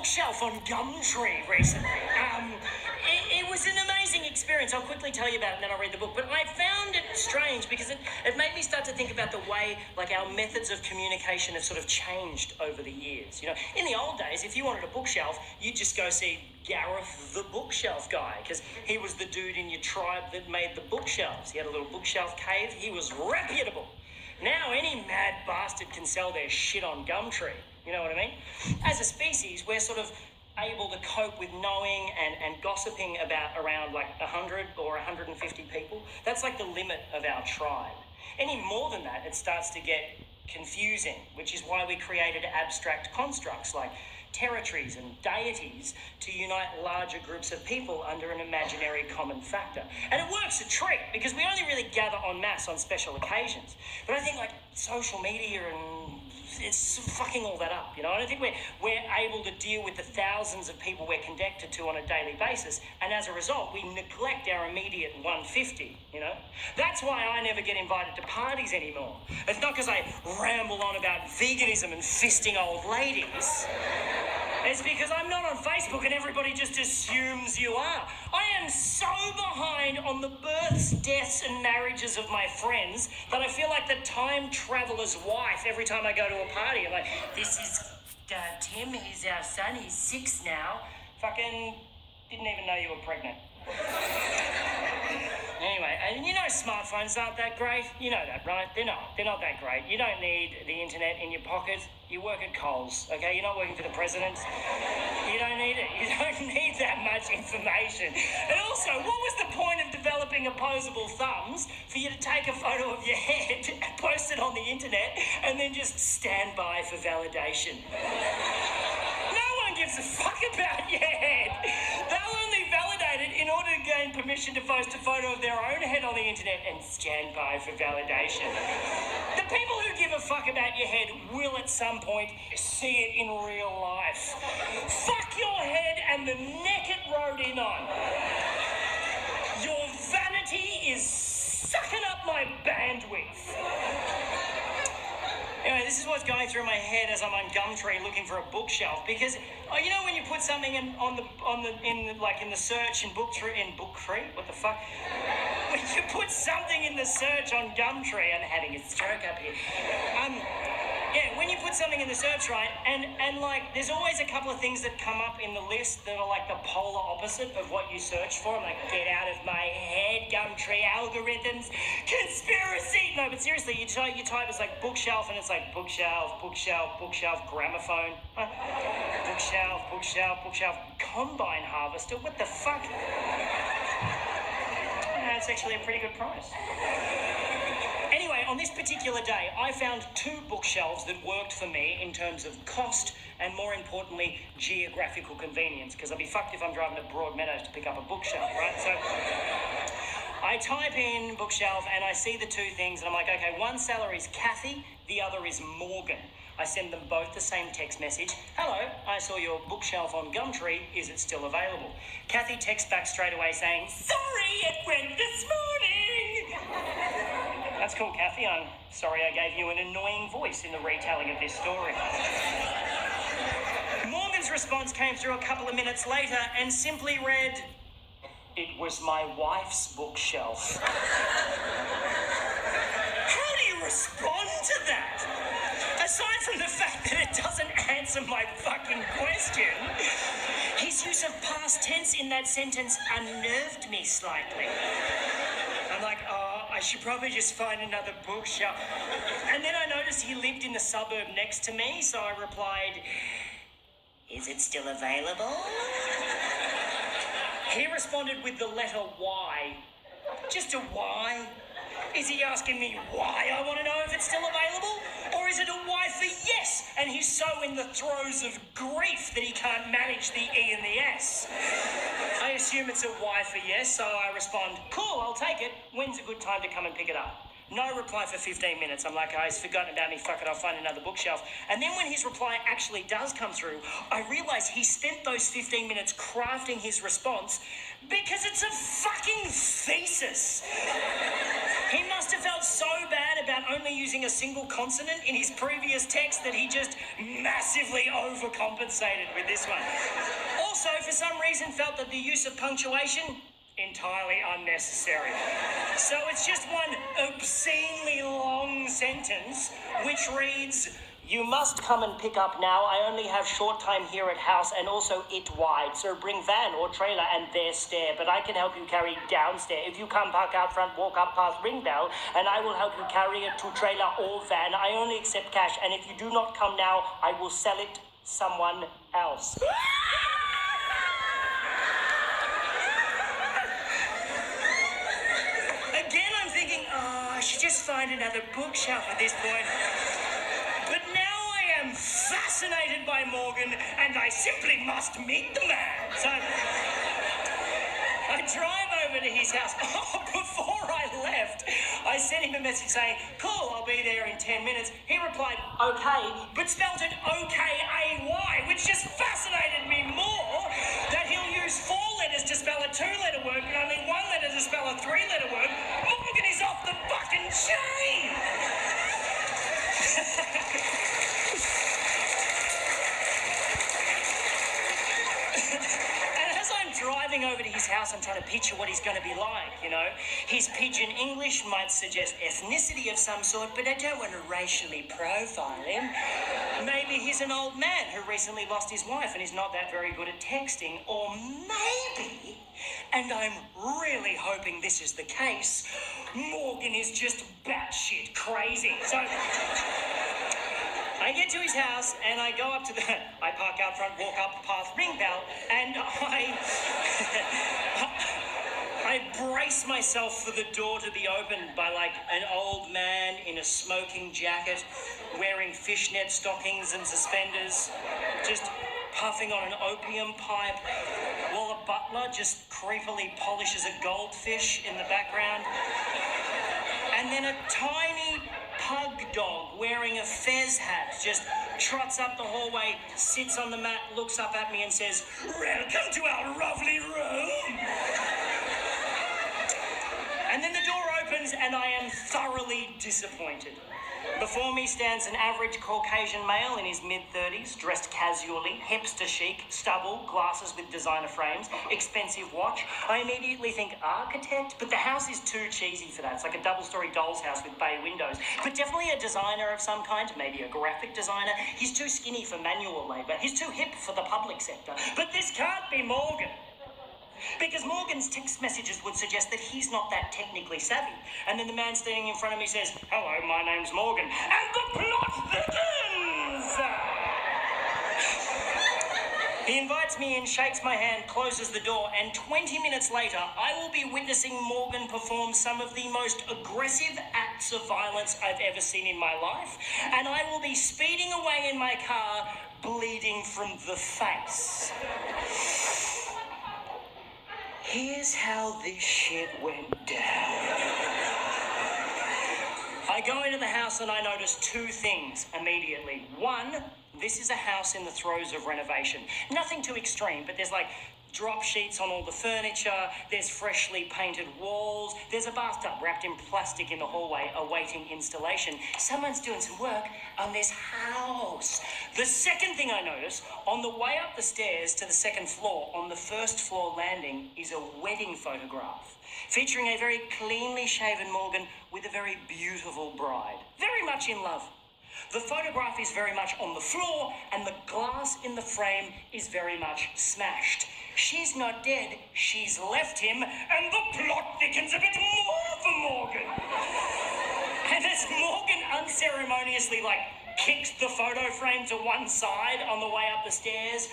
bookshelf on Gumtree recently. It was an amazing experience. I'll quickly tell you about it and then I'll read the book. But I found it strange because it made me start to think about the way, like, our methods of communication have sort of changed over the years. You know, in the old days, if you wanted a bookshelf, you'd just go see Gareth the bookshelf guy, because he was the dude in your tribe that made the bookshelves. He had a little bookshelf cave. He was reputable. Now any mad bastard can sell their shit on Gumtree. You know what I mean? As a species, we're sort of able to cope with knowing and gossiping about around like 100 or 150 people. That's like the limit of our tribe. Any more than that, it starts to get confusing, which is why we created abstract constructs like territories and deities to unite larger groups of people under an imaginary common factor. And it works a treat because we only really gather en masse on special occasions. But I think like social media and it's fucking all that up, you know. I don't think we're able to deal with the thousands of people we're connected to on a daily basis, and as a result, we neglect our immediate 150, you know. That's why I never get invited to parties anymore. It's not because I ramble on about veganism and fisting old ladies. It's because I'm not on Facebook and everybody just assumes you are. I am so behind on the births, deaths, and marriages of my friends that I feel like the time traveler's wife every time I go to a party. I'm like, this is Tim, he's our son, he's 6 now. Fucking didn't even know you were pregnant. Anyway, and you know smartphones aren't that great. You know that, right? They're not that great. You don't need the internet in your pocket. You work at Coles, okay? You're not working for the president. You don't need it. You don't need that much information. And also, what was the point of developing opposable thumbs for you to take a photo of your head and post it on the internet and then just stand by for validation? No one gives a fuck about your head. They'll only validate it in order to gain permission to post a photo of their own head on the internet and stand by for validation. The people who give a fuck about your head will at some point see it in real life. Fuck your head and the neck it rode in on. Your vanity is sucking up my bandwidth. Anyway, this is what's going through my head as I'm on Gumtree looking for a bookshelf, because you know when you put something in the search in Booktree, what the fuck? When you put something in the search on Gumtree, I'm having a stroke up here. When you put something in the search, right, and like there's always a couple of things that come up in the list that are like the polar opposite of what you search for. I'm like, get out of my head, Gumtree algorithms, conspiracy. No, but seriously, you type it's like bookshelf, and it's like bookshelf, gramophone, bookshelf, combine harvester. What the fuck? That's actually a pretty good price. Anyway, on this particular day, I found 2 bookshelves that worked for me in terms of cost and, more importantly, geographical convenience, because I'd be fucked if I'm driving to Broadmeadows to pick up a bookshelf, right? So I type in bookshelf and I see the 2 things and I'm like, okay, one salary is Kathy, the other is Morgan. I send them both the same text message. Hello, I saw your bookshelf on Gumtree. Is it still available? Kathy texts back straight away saying, sorry, it went this morning. That's cool, Kathy. I'm sorry I gave you an annoying voice in the retelling of this story. Morgan's response came through a couple of minutes later and simply read, it was my wife's bookshelf. How do you respond to that? Aside from the fact that it doesn't answer my fucking question, his use of past tense in that sentence unnerved me slightly. I'm like, I should probably just find another bookshelf. And then I noticed he lived in the suburb next to me, so I replied, is it still available? He responded with the letter Y. Just a Y? Is he asking me why I want to know if it's still available? Or is it a Y for yes, and he's so in the throes of grief that he can't manage the E and the S? I assume it's a Y for yes, so I respond, cool, I'll take it. When's a good time to come and pick it up? No reply for 15 minutes. I'm like, oh, he's forgotten about me. Fuck it, I'll find another bookshelf. And then when his reply actually does come through, I realise he spent those 15 minutes crafting his response because it's a fucking thesis. He must have felt so bad about only using a single consonant in his previous text that he just massively overcompensated with this one. Also, for some reason, felt that the use of punctuation, entirely unnecessary. So it's just one obscenely long sentence which reads, "You must come and pick up now. I only have short time here at house and also it wide. So bring van or trailer and there stair. But I can help you carry downstairs. If you come park out front, walk up past ring bell and I will help you carry it to trailer or van. I only accept cash. And if you do not come now, I will sell it someone else." Again, I'm thinking, oh, I should just find another bookshelf at this point. But now I am fascinated by Morgan and I simply must meet the man. So I drive over to his house. Oh, before I left, I sent him a message saying, "Cool, I'll be there in 10 minutes. He replied, "Okay," but spelled it O-K-A-Y, which just fascinated me more that he'll use 4 letters to spell a 2-letter word, but only 1 letter to spell a 3-letter word. Morgan is off the fucking chain! Driving over to his house, I'm trying to picture what he's going to be like, you know. His pidgin English might suggest ethnicity of some sort, but I don't want to racially profile him. Maybe he's an old man who recently lost his wife and is not that very good at texting. Or maybe, and I'm really hoping this is the case, Morgan is just batshit crazy. So I get to his house and I go up to I park out front, walk up past ring bell, and I brace myself for the door to be opened by like an old man in a smoking jacket, wearing fishnet stockings and suspenders, just puffing on an opium pipe, while a butler just creepily polishes a goldfish in the background. And then a tiny pug dog wearing a fez hat just trots up the hallway, sits on the mat, looks up at me and says, "Welcome to our lovely room." And then the door opens and I am thoroughly disappointed. Before me stands an average Caucasian male in his mid-30s, dressed casually, hipster chic, stubble, glasses with designer frames, expensive watch. I immediately think architect, but the house is too cheesy for that. It's like a double-story doll's house with bay windows. But definitely a designer of some kind, maybe a graphic designer. He's too skinny for manual labour. He's too hip for the public sector. But this can't be Morgan. Because Morgan's text messages would suggest that he's not that technically savvy. And then the man standing in front of me says, "Hello, my name's Morgan." And the plot thickens! He invites me in, shakes my hand, closes the door, and 20 minutes later, I will be witnessing Morgan perform some of the most aggressive acts of violence I've ever seen in my life. And I will be speeding away in my car, bleeding from the face. Here's how this shit went down. I go into the house and I notice 2 things immediately. 1, this is a house in the throes of renovation. Nothing too extreme, but there's like drop sheets on all the furniture, there's freshly painted walls, there's a bathtub wrapped in plastic in the hallway awaiting installation. Someone's doing some work on this house. The second thing I notice, on the way up the stairs to the 2nd floor, on the 1st floor landing, is a wedding photograph featuring a very cleanly shaven Morgan with a very beautiful bride, very much in love. The photograph is very much on the floor and the glass in the frame is very much smashed. She's not dead, she's left him, and the plot thickens a bit more for Morgan. And as Morgan unceremoniously, kicks the photo frame to one side on the way up the stairs,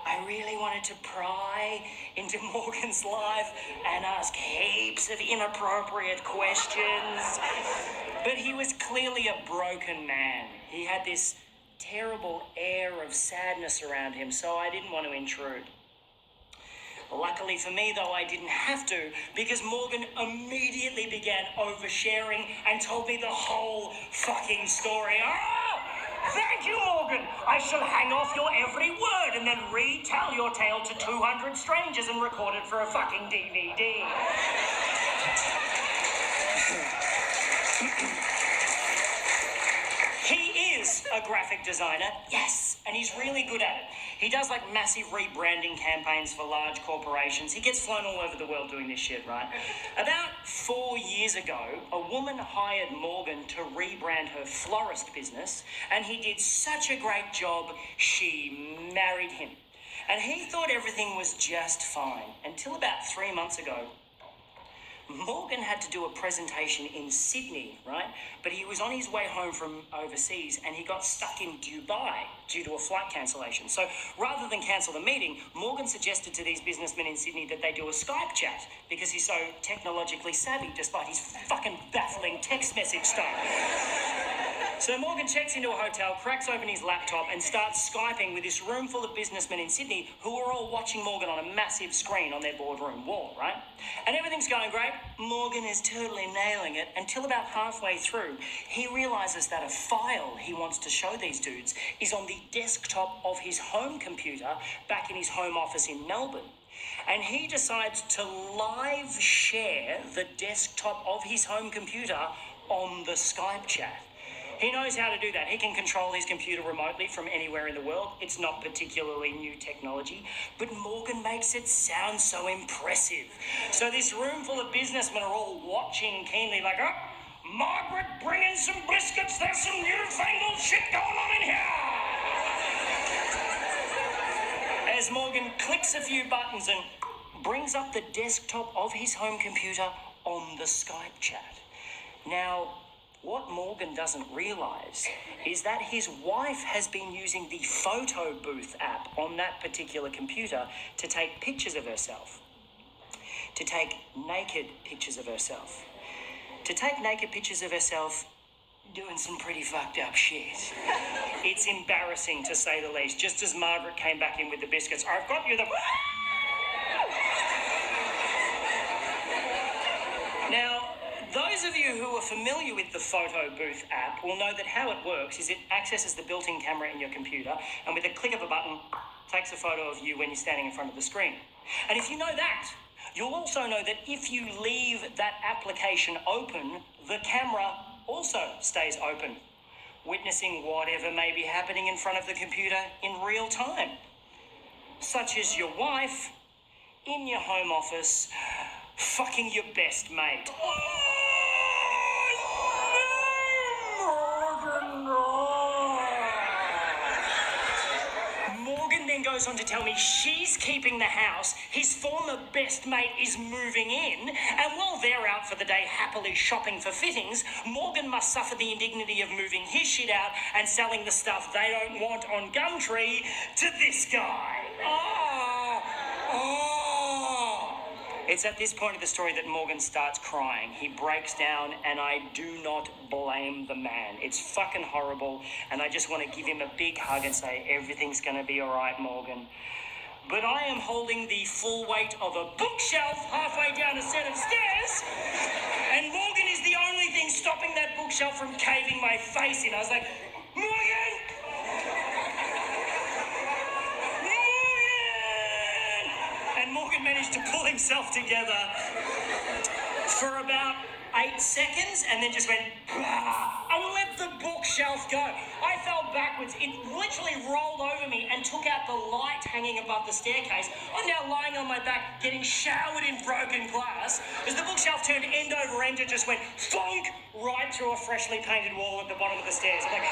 I really wanted to pry into Morgan's life and ask heaps of inappropriate questions. But he was clearly a broken man. He had this terrible air of sadness around him, so I didn't want to intrude. Luckily for me, though, I didn't have to, because Morgan immediately began oversharing and told me the whole fucking story. Thank you, Morgan. I shall hang off your every word and then retell your tale to 200 strangers and record it for a fucking DVD. He is a graphic designer, yes, and he's really good at it. He does like massive rebranding campaigns for large corporations. He gets flown all over the world doing this shit, right? About 4 years ago, a woman hired Morgan to rebrand her florist business, and he did such a great job, she married him. And he thought everything was just fine until about 3 months ago. Morgan had to do a presentation in Sydney, right? But he was on his way home from overseas and he got stuck in Dubai due to a flight cancellation. So rather than cancel the meeting, Morgan suggested to these businessmen in Sydney that they do a Skype chat because he's so technologically savvy despite his fucking baffling text message style. So Morgan checks into a hotel, cracks open his laptop and starts Skyping with this room full of businessmen in Sydney who are all watching Morgan on a massive screen on their boardroom wall, right? And everything's going great. Morgan is totally nailing it until about halfway through, he realises that a file he wants to show these dudes is on the desktop of his home computer back in his home office in Melbourne. And he decides to live share the desktop of his home computer on the Skype chat. He knows how to do that. He can control his computer remotely from anywhere in the world. It's not particularly new technology, but Morgan makes it sound so impressive. So this room full of businessmen are all watching keenly like, oh, Margaret, bring in some biscuits. There's some newfangled shit going on in here. As Morgan clicks a few buttons and brings up the desktop of his home computer on the Skype chat. Now, what Morgan doesn't realise is that his wife has been using the photo booth app on that particular computer to take pictures of herself. To take naked pictures of herself. To take naked pictures of herself doing some pretty fucked up shit. It's embarrassing to say the least. Just as Margaret came back in with the biscuits, I've got you the... Now, those of you who are familiar with the photo booth app will know that how it works is it accesses the built-in camera in your computer and with a click of a button takes a photo of you when you're standing in front of the screen. And if you know that, you'll also know that if you leave that application open, the camera also stays open, witnessing whatever may be happening in front of the computer in real time. Such as your wife in your home office fucking your best mate. Morgan then goes on to tell me she's keeping the house, his former best mate is moving in, and while they're out for the day happily shopping for fittings, Morgan must suffer the indignity of moving his shit out and selling the stuff they don't want on Gumtree to this guy. It's at this point of the story that Morgan starts crying. He breaks down, and I do not blame the man. It's fucking horrible, and I just want to give him a big hug and say, everything's going to be all right, Morgan. But I am holding the full weight of a bookshelf halfway down a set of stairs, and Morgan is the only thing stopping that bookshelf from caving my face in. I was like, Morgan! Morgan managed to pull himself together for about 8 seconds and then just went, bah, and let the bookshelf go. I fell backwards. It literally rolled over me and took out the light hanging above the staircase. I'm now lying on my back, getting showered in broken glass, as the bookshelf turned end over end and just went thonk right through a freshly painted wall at the bottom of the stairs. I'm like,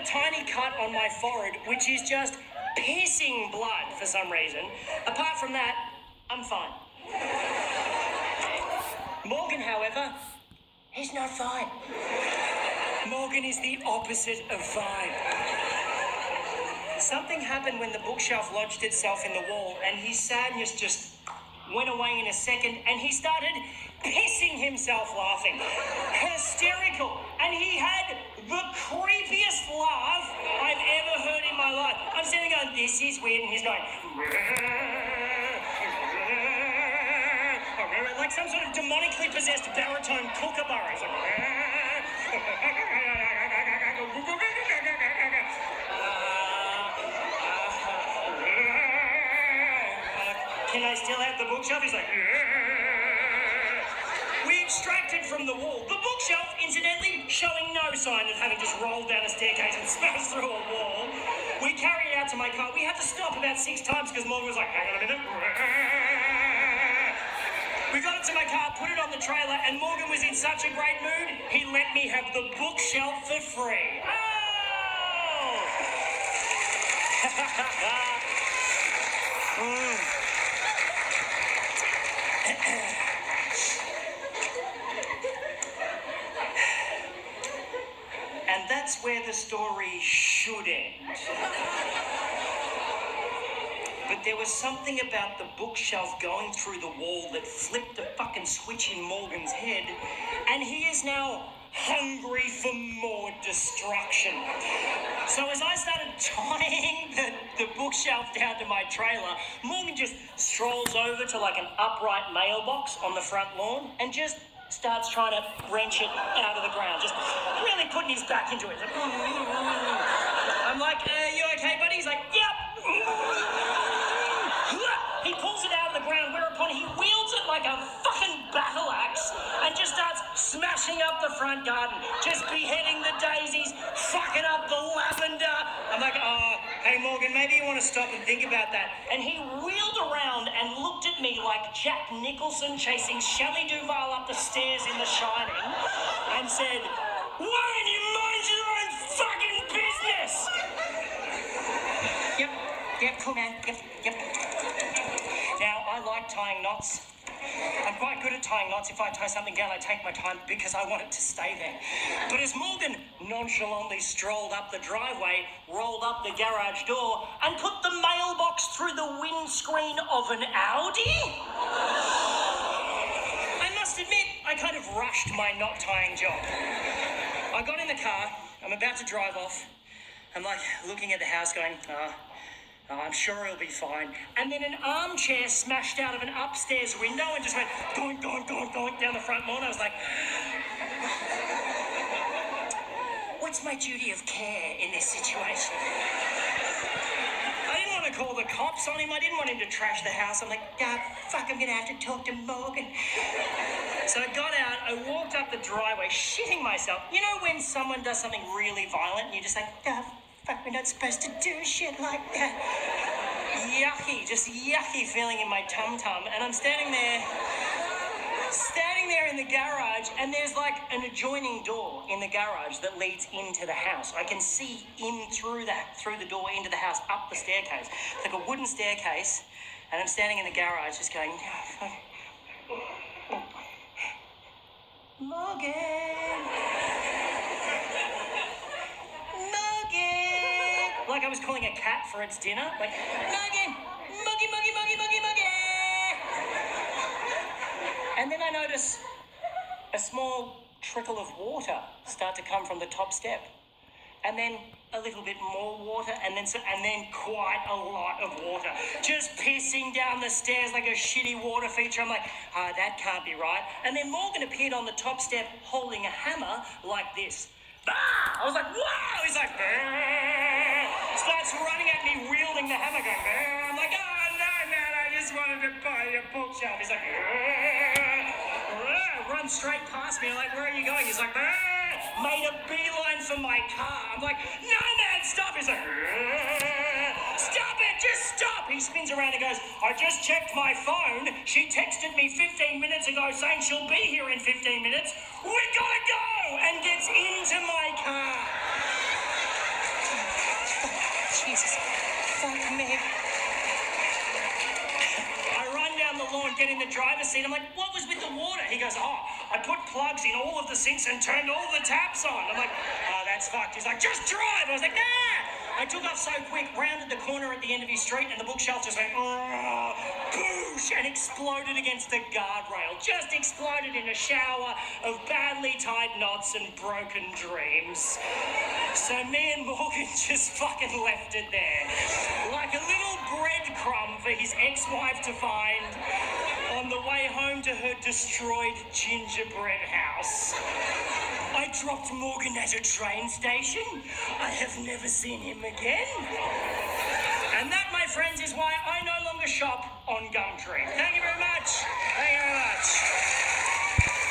tiny cut on my forehead, which is just pissing blood for some reason. Apart from that, I'm fine. Morgan, however, is not fine. Morgan is the opposite of fine. Something happened when the bookshelf lodged itself in the wall, and his sadness just went away in a second, and he started pissing himself laughing. Hysterical. And he had the creepiest is weird, and he's going... like some sort of demonically possessed baritone kookaburra. He's like... Can I still have the bookshelf? He's like... We extracted from the wall. The bookshelf, incidentally, showing no sign of having just rolled down a staircase and smashed through a wall. We carried it out to my car. We had to stop about 6 times because Morgan was like, hang on a minute. We got it to my car, put it on the trailer, and Morgan was in such a great mood, he let me have the bookshelf for free. Oh! And that's where the story should end. But there was something about the bookshelf going through the wall that flipped a fucking switch in Morgan's head, and he is now hungry for more destruction. So as I started tying the bookshelf down to my trailer, Morgan just strolls over to like an upright mailbox on the front lawn and just starts trying to wrench it out of the ground, just really putting his back into it. I'm like, you okay, buddy? He's like, yep. He pulls it out of the ground, whereupon he wields it like a fucking battle axe and just starts smashing up the front garden, just beheading the daisies, fucking up the lavender. I'm like, oh, hey, Morgan, maybe you want to stop and think about that. And he wheeled around and looked at me like Jack Nicholson chasing Shelley Duvall up the stairs in The Shining and said, why don't you mind your own fucking business? Yep, cool, man. Yep. Now, I like tying knots. I'm quite good at tying knots. If I tie something down, I take my time because I want it to stay there. But as Morgan nonchalantly strolled up the driveway, rolled up the garage door, and put the mailbox through the windscreen of an Audi, I must admit, I kind of rushed my knot tying job. I got in the car. I'm about to drive off. I'm like looking at the house going, I'm sure he'll be fine. And then an armchair smashed out of an upstairs window and just went doink, doink, doink, doink down the front lawn. I was like, what's my duty of care in this situation? I didn't want to call the cops on him. I didn't want him to trash the house. I'm like, fuck, I'm going to have to talk to Morgan. So I got out, I walked up the driveway, shitting myself. You know when someone does something really violent and you're just like, fuck, we're not supposed to do shit like that. Just yucky feeling in my tum-tum. And I'm standing there in the garage, and there's like an adjoining door in the garage that leads into the house. I can see in through the door into the house, up the staircase. It's like a wooden staircase, and I'm standing in the garage just going, Morgan! Like I was calling a cat for its dinner. Like, Morgan! Muggy! And then I notice a small trickle of water start to come from the top step. And then a little bit more water, and then quite a lot of water. Just pissing down the stairs like a shitty water feature. I'm like, that can't be right. And then Morgan appeared on the top step holding a hammer like this. I was like, wow! He's like, starts running at me, wielding the hammer, going, I'm like, oh, no, man, I just wanted to buy your bookshelf. He's like, runs straight past me. I'm like, where are you going? He's like, made a beeline for my car. I'm like, no, man, stop. He's like, stop it, just stop. He spins around and goes, I just checked my phone. She texted me 15 minutes ago saying she'll be here in 15 minutes. We gotta go! And gets into my car. Jesus, fuck me. I run down the lawn, get in the driver's seat. I'm like, what was with the water? He goes, I put plugs in all of the sinks and turned all the taps on. I'm like, that's fucked. He's like, just drive. I was like, nah. I took off so quick, rounded the corner at the end of his street, and the bookshelf just went, boom. whoosh, and exploded against a guardrail. Just exploded in a shower of badly tied knots and broken dreams. So me and Morgan just fucking left it there. Like a little breadcrumb for his ex-wife to find on the way home to her destroyed gingerbread house. I dropped Morgan at a train station. I have never seen him again. And that, my friends, is why I no longer shop on Gumtree. Thank you very much. Thank you very much.